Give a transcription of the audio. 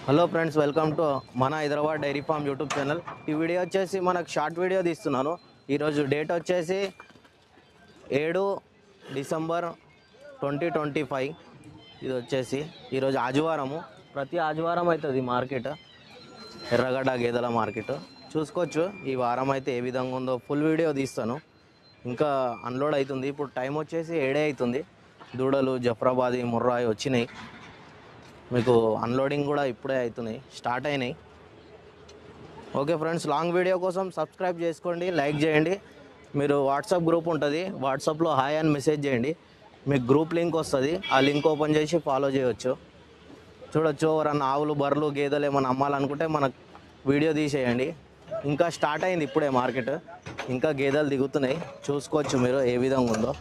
Hello friends, welcome to మన Hyderabad dairy farm YouTube channel. ఈ video వచ్చేసి మనకు షార్ట్ వీడియో తీస్తున్నాను. ఈరోజు డేట్ వచ్చేసి 7 డిసెంబర్ 2025. ఇది వచ్చేసి ఈరోజు ఆదివారము. ప్రతి ఆదివారం అవుతుంది మార్కెట్, ఎర్రగడ్డ గేదెల మార్కెట్. చూసుకోవచ్చు ఈ వారం అయితే ఏ విధంగా ఉందో ఫుల్ వీడియో తీస్తాను. ఇంకా అన్లోడ్ అవుతుంది. ఇప్పుడు టైం వచ్చేసి 7 అవుతుంది. దూడలు జఫ్రాబాదీ ముర్రాయి వచ్చినాయి. మీకు అన్లోడింగ్ కూడా ఇప్పుడే అవుతున్నాయి, స్టార్ట్ అయినాయి. ఓకే ఫ్రెండ్స్, లాంగ్ వీడియో కోసం సబ్స్క్రైబ్ చేసుకోండి, లైక్ చేయండి. మీరు వాట్సాప్ గ్రూప్ ఉంటుంది, వాట్సాప్లో హాయ్ అని మెసేజ్ చేయండి. మీకు గ్రూప్ లింక్ వస్తుంది, ఆ లింక్ ఓపెన్ చేసి ఫాలో చేయవచ్చు. చూడొచ్చు, ఎవరన్నా ఆవులు బర్రెలు గేదెలు ఏమైనా అమ్మాలనుకుంటే మనకు వీడియో తీసేయండి. ఇంకా స్టార్ట్ అయింది ఇప్పుడే మార్కెట్, ఇంకా గేదెలు దిగుతున్నాయి. చూసుకోవచ్చు మీరు ఏ విధంగా ఉందో.